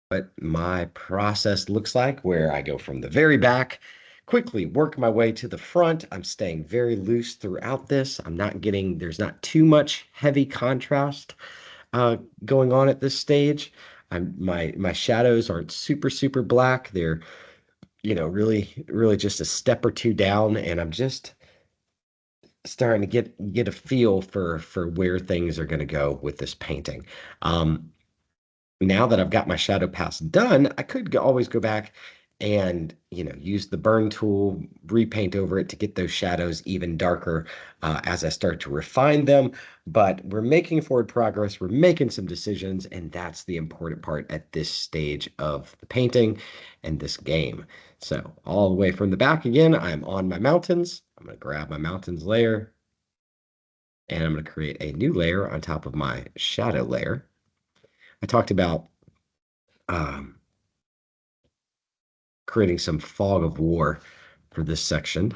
what my process looks like, where I go from the very back, quickly work my way to the front. I'm staying very loose throughout this. There's not too much heavy contrast uh, going on at this stage. My shadows aren't super black. They're, really just a step or two down, and I'm just starting to get a feel for where things are going to go with this painting. Um, Now that I've got my shadow pass done, I could always go back and, use the burn tool, repaint over it to get those shadows even darker as I start to refine them. But we're making forward progress, we're making some decisions, and that's the important part at this stage of the painting and this game. So all the way from the back again, I'm on my mountains. I'm going to grab my mountains layer, and I'm going to create a new layer on top of my shadow layer. I talked about um, creating some fog of war for this section.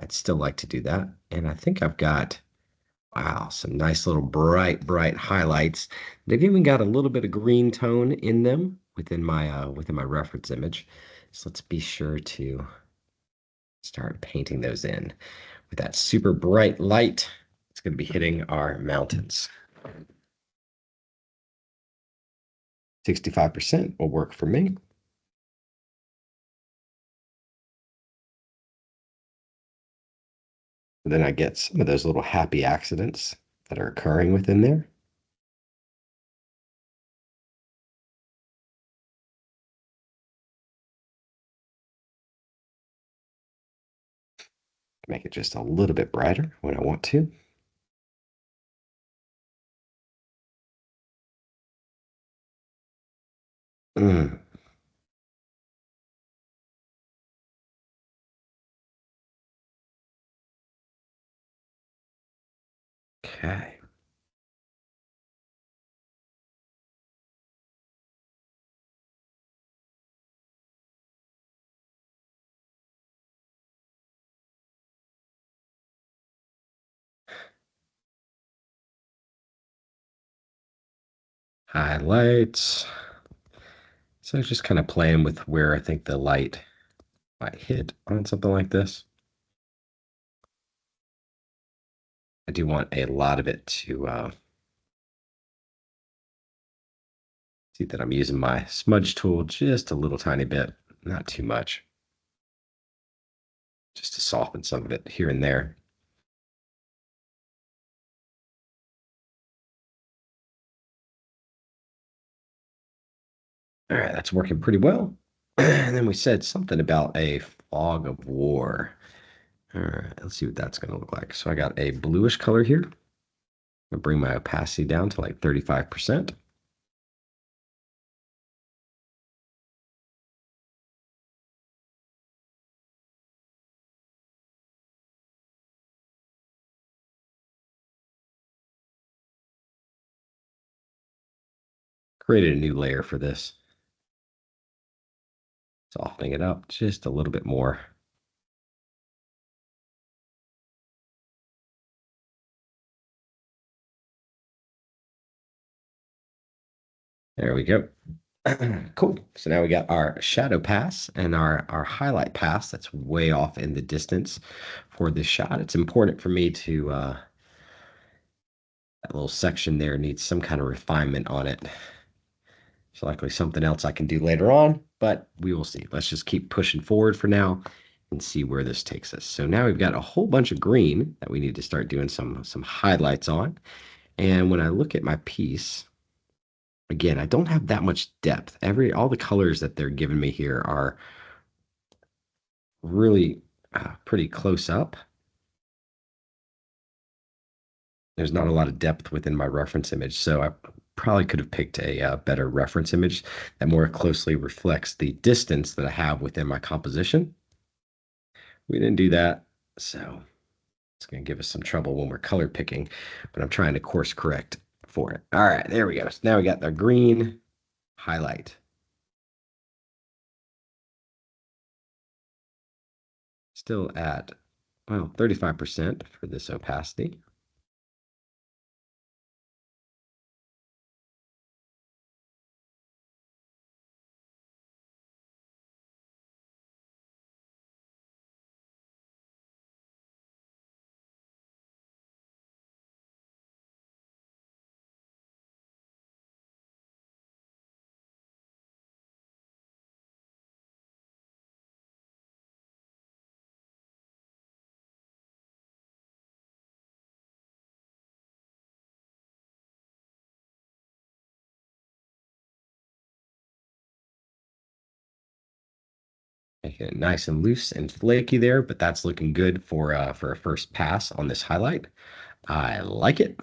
I'd still like to do that. And I think I've got, wow, some nice little bright highlights. They've even got a little bit of green tone in them within my reference image. So let's be sure to start painting those in with that super bright light. It's going to be hitting our mountains. 65% will work for me. Then I get some of those little happy accidents that are occurring within there. Make it just a little bit brighter when I want to. Mm, okay. Highlights. So just kind of playing with where I think the light might hit on something like this. I do want a lot of it to see that I'm using my smudge tool just a little tiny bit, not too much, just to soften some of it here and there. All right, that's working pretty well. And then we said something about a fog of war. All right, let's see what that's going to look like. So I got a bluish color here. I'm gonna bring my opacity down to like 35%. Created a new layer for this, softening it up just a little bit more. There we go. Cool. So now we got our shadow pass and our highlight pass that's way off in the distance for this shot. It's important for me to that little section there needs some kind of refinement on it. It's likely something else I can do later on, but we will see. Let's just keep pushing forward for now and see where this takes us. So now we've got a whole bunch of green that we need to start doing some highlights on. And when I look at my piece, again, I don't have that much depth. All the colors that they're giving me here are really pretty close up. There's not a lot of depth within my reference image, so I probably could have picked a better reference image that more closely reflects the distance that I have within my composition. We didn't do that, so it's going to give us some trouble when we're color picking, but I'm trying to course correct for it. All right, there we go. So now we got the green highlight. Still at, well, 35% for this opacity. Making it nice and loose and flaky there, but that's looking good for a first pass on this highlight. I like it.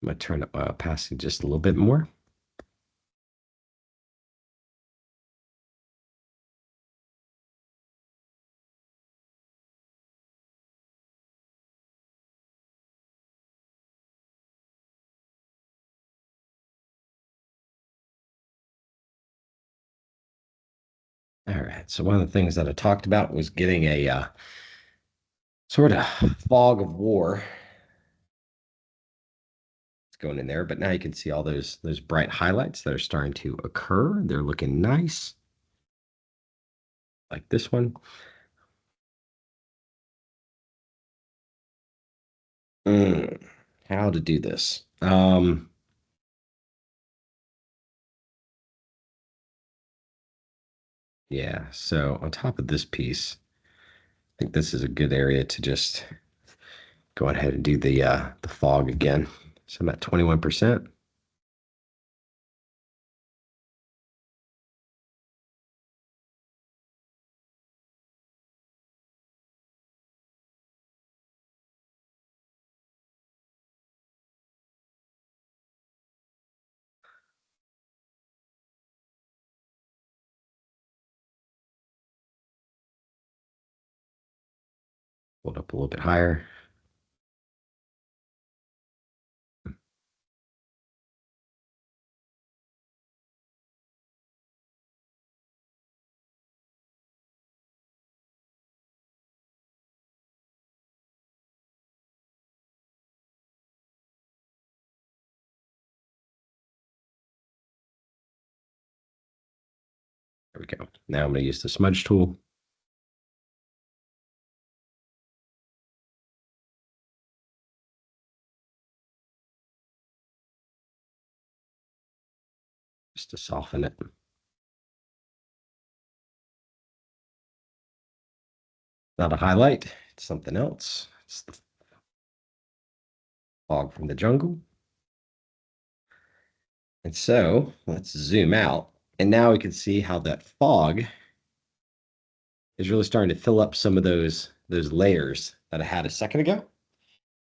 I'm gonna turn up my opacity just a little bit more. All right. So one of the things that I talked about was getting a sort of fog of war going in there, but now you can see all those bright highlights that are starting to occur. They're looking nice, like this one. Mm, how to do this? Yeah. So on top of this piece, I think this is a good area to just go ahead and do the fog again. So I'm at 21%. Hold up a little bit higher. There we go. Now I'm going to use the smudge tool just to soften it. Not a highlight, it's something else. It's the fog from the jungle. And so let's zoom out. And now we can see how that fog is really starting to fill up some of those layers that I had a second ago,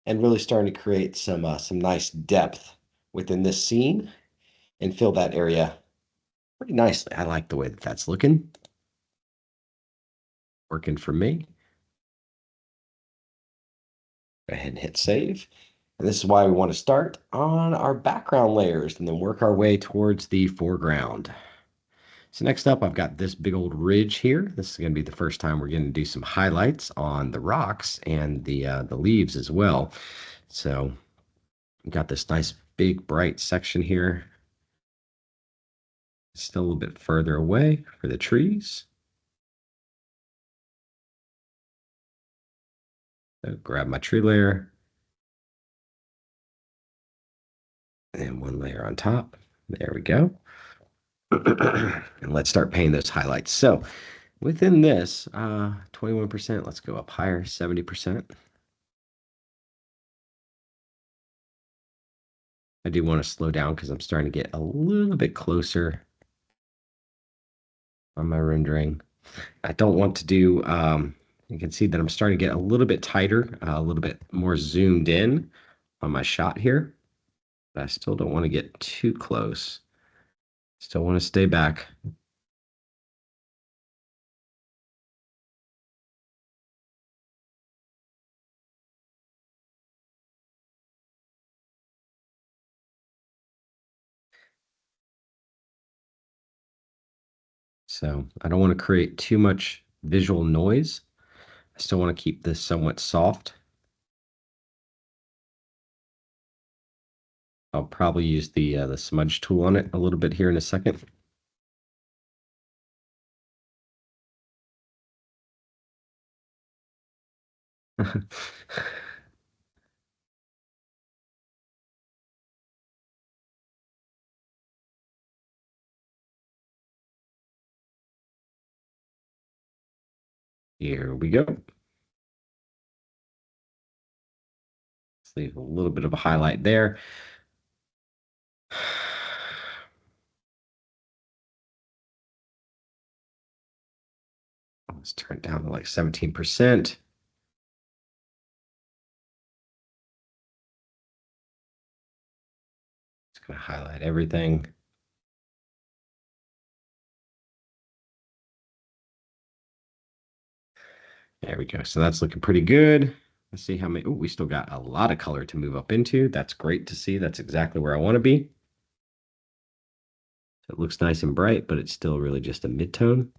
and really starting to create some nice depth within this scene and fill that area pretty nicely. I like the way that that's looking, working for me. Go ahead and hit save. And this is why we want to start on our background layers and then work our way towards the foreground. So next up, I've got this big old ridge here. This is going to be the first time we're going to do some highlights on the rocks and the leaves as well. So we've got this nice big bright section here. Still a little bit further away for the trees. So grab my tree layer and one layer on top. There we go. And let's start painting those highlights. So within this, 21%, let's go up higher, 70%. I do want to slow down because I'm starting to get a little bit closer on my rendering. I don't want to do, you can see that I'm starting to get a little bit tighter, a little bit more zoomed in on my shot here, but I still don't want to get too close. Still want to stay back. So I don't want to create too much visual noise. I still want to keep this somewhat soft. I'll probably use the smudge tool on it a little bit here in a second. Here we go. Let's leave a little bit of a highlight there. Let's turn it down to like 17%. It's going to highlight everything. There we go. So that's looking pretty good. Let's see how many. Oh, we still got a lot of color to move up into. That's great to see. That's exactly where I want to be. So it looks nice and bright, but it's still really just a mid-tone.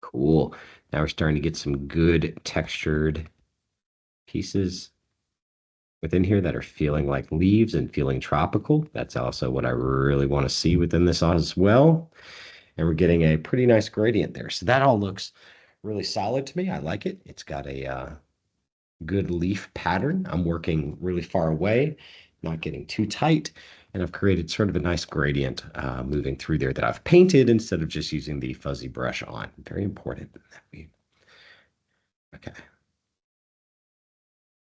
Cool. Now we're starting to get some good textured pieces within here that are feeling like leaves and feeling tropical. That's also what I really want to see within this as well. And we're getting a pretty nice gradient there. So that all looks really solid to me. I like it. It's got a good leaf pattern. I'm working really far away, not getting too tight. And I've created sort of a nice gradient moving through there that I've painted instead of just using the fuzzy brush on. Very important that we, okay.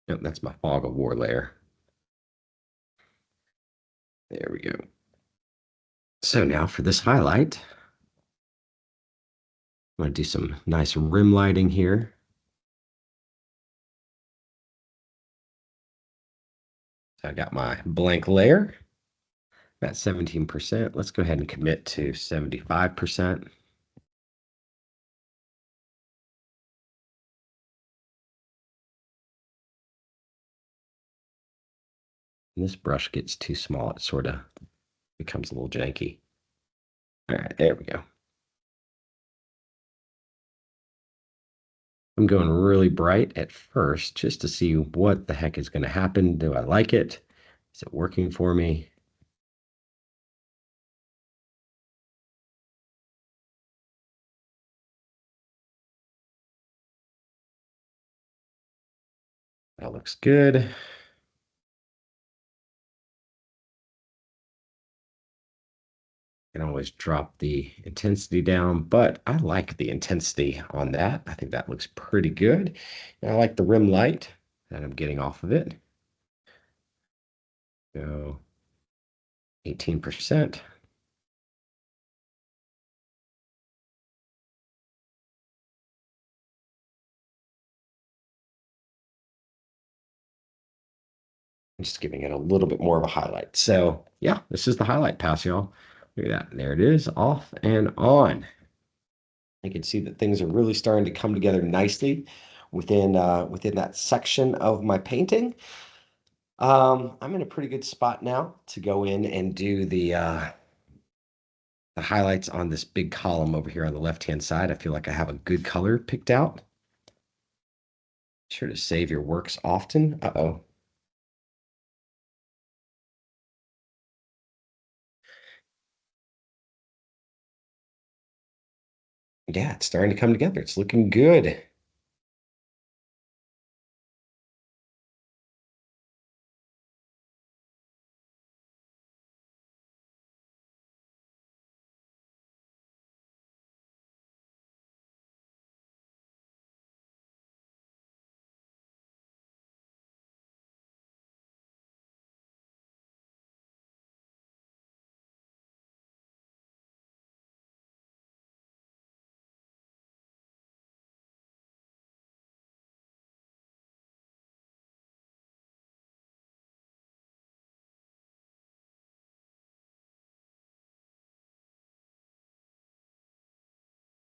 Yep, that's my fog of war layer. There we go. So now for this highlight, I'm going to do some nice rim lighting here. So I got my blank layer at 17%. Let's go ahead and commit to 75%. And this brush gets too small. It sort of becomes a little janky. All right, there we go. I'm going really bright at first just to see what the heck is going to happen. Do I like it? Is it working for me? That looks good. Can always drop the intensity down, but I like the intensity on that. I think that looks pretty good. And I like the rim light that I'm getting off of it. So 18%. I'm just giving it a little bit more of a highlight. So yeah, this is the highlight pass, y'all. Look at that. There it is, off and on. I can see that things are really starting to come together nicely within that section of my painting. I'm in a pretty good spot now to go in and do the highlights on this big column over here on the left-hand side. I feel like I have a good color picked out. Be sure to save your works often. Uh-oh. Yeah, it's starting to come together. It's looking good.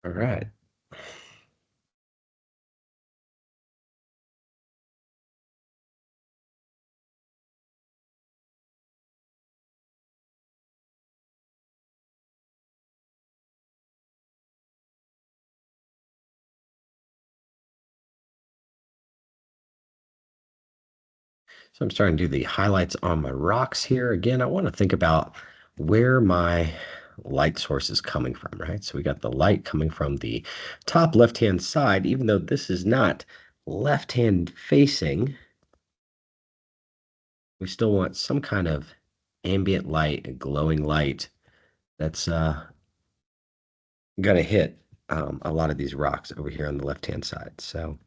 All right. So I'm starting to do the highlights on my rocks here. Again, I want to think about where my light source is coming from, right? So we got the light coming from the top left-hand side, even though this is not left-hand facing, we still want some kind of ambient light, a glowing light that's gonna hit. a lot of these rocks over here on the left-hand side. So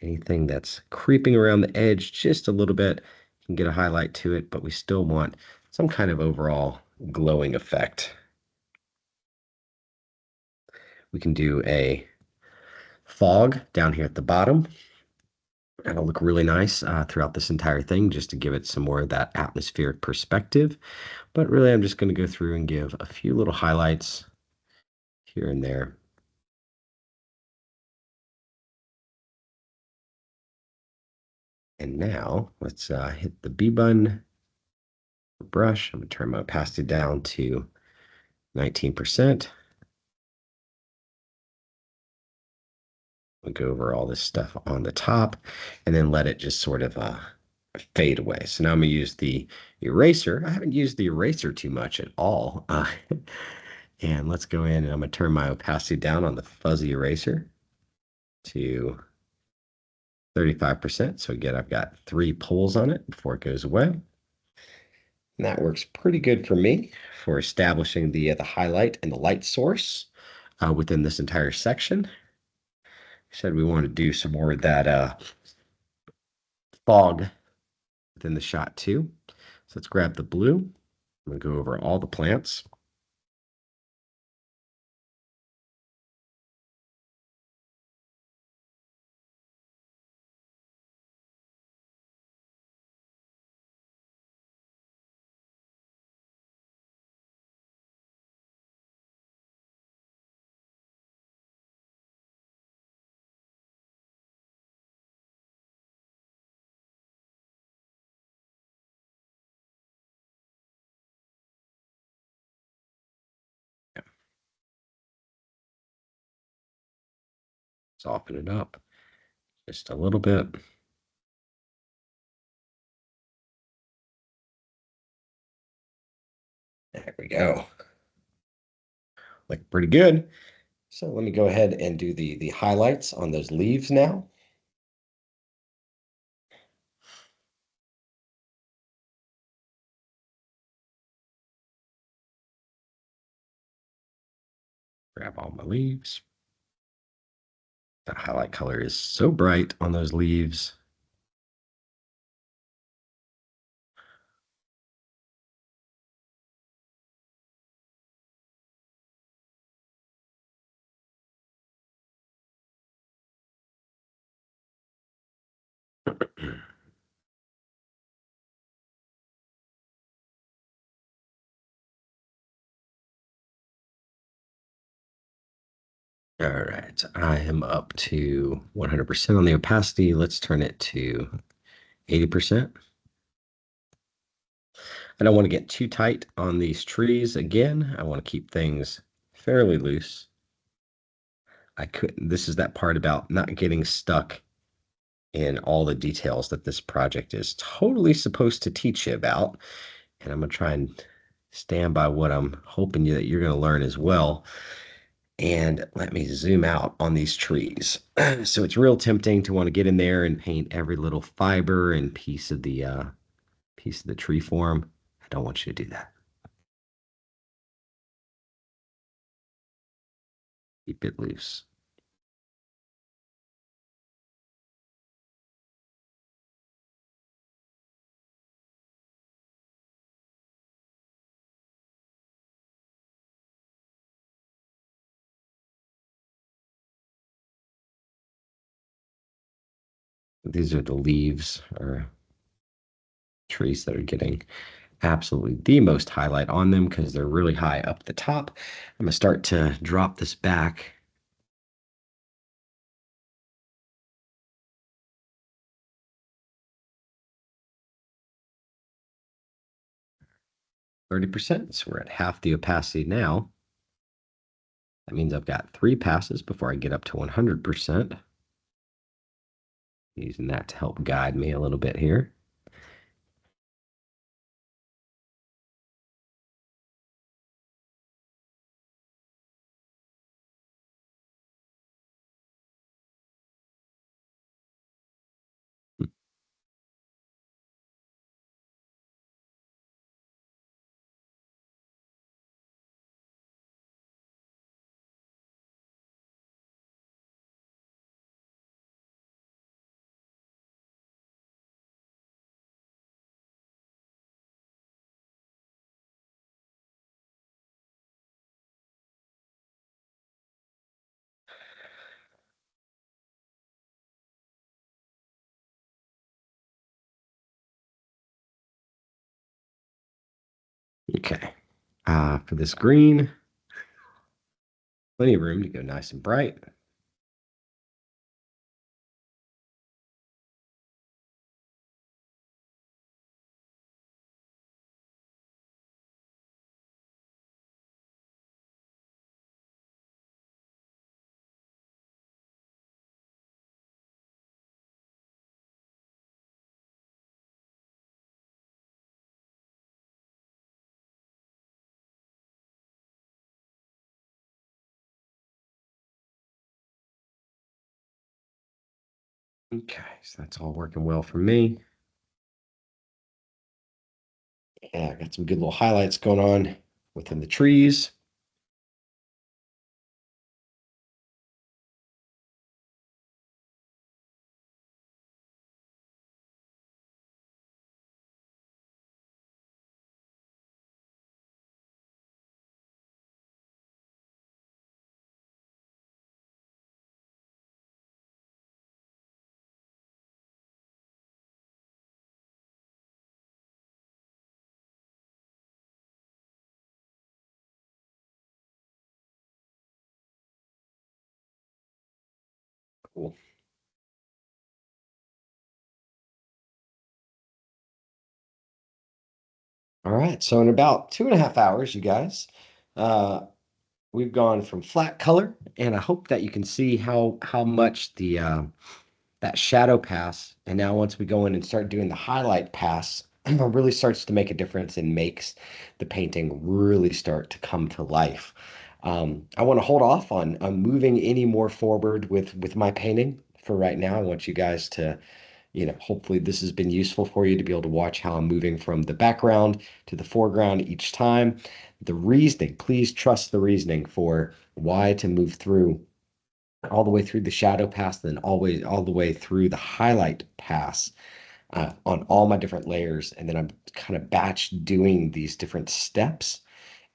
anything that's creeping around the edge just a little bit, you can get a highlight to it, but we still want some kind of overall glowing effect. We can do a fog down here at the bottom. That'll look really nice throughout this entire thing, just to give it some more of that atmospheric perspective. But really, I'm just going to go through and give a few little highlights here and there. And now let's hit the B button brush. I'm going to turn my opacity down to 19%. We'll go over all this stuff on the top and then let it just sort of fade away. So now I'm going to use the eraser. I haven't used the eraser too much at all. And let's go in and I'm going to turn my opacity down on the fuzzy eraser to 35%. So again, I've got 3 pulls on it before it goes away. And that works pretty good for me for establishing the highlight and the light source within this entire section. I said we want to do some more of that fog within the shot too. So let's grab the blue. I'm going to go over all the plants. Soften it up just a little bit. There we go. Look pretty good. So let me go ahead and do the highlights on those leaves now. Grab all my leaves. The highlight color is so bright on those leaves. All right, I am up to 100% on the opacity. Let's turn it to 80%. I don't want to get too tight on these trees. Again, I want to keep things fairly loose. This is that part about not getting stuck in all the details that this project is totally supposed to teach you about. And I'm going to try and stand by what I'm hoping that you're going to learn as well. And let me zoom out on these trees. So it's real tempting to want to get in there and paint every little fiber and piece of the tree form. I don't want you to do that. Keep it loose. These are the leaves or trees that are getting absolutely the most highlight on them because they're really high up the top. I'm going to start to drop this back. %. So we're at half the opacity now. That means I've got 3 passes before I get up to 100%. Using that to help guide me a little bit here. Okay. For this green, plenty of room to go nice and bright. Okay, so that's all working well for me. Yeah, got some good little highlights going on within the trees. Cool. All right, so in about 2.5 hours, you guys, uh, we've gone from flat color, and I hope that you can see how much the that shadow pass, and now once we go in and start doing the highlight pass, it really starts to make a difference and makes the painting really start to come to life. I want to hold off on moving any more forward with my painting for right now. I want you guys to, hopefully this has been useful for you to be able to watch how I'm moving from the background to the foreground each time. The reasoning, please trust the reasoning for why to move through all the way through the shadow pass, then always all the way through the highlight pass on all my different layers. And then I'm kind of batch doing these different steps.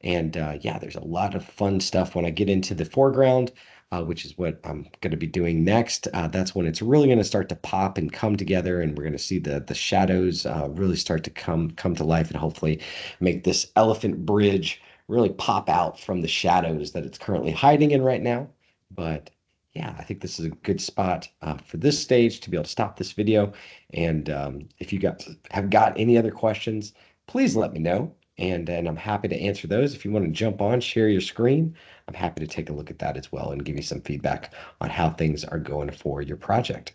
And yeah, there's a lot of fun stuff when I get into the foreground, which is what I'm going to be doing next. That's when it's really going to start to pop and come together, and we're going to see the shadows really start to come to life, and hopefully make this elephant bridge really pop out from the shadows that it's currently hiding in right now. But yeah, I think this is a good spot for this stage to be able to stop this video. And if you have got any other questions, please let me know. And I'm happy to answer those. If you want to jump on, share your screen, I'm happy to take a look at that as well and give you some feedback on how things are going for your project.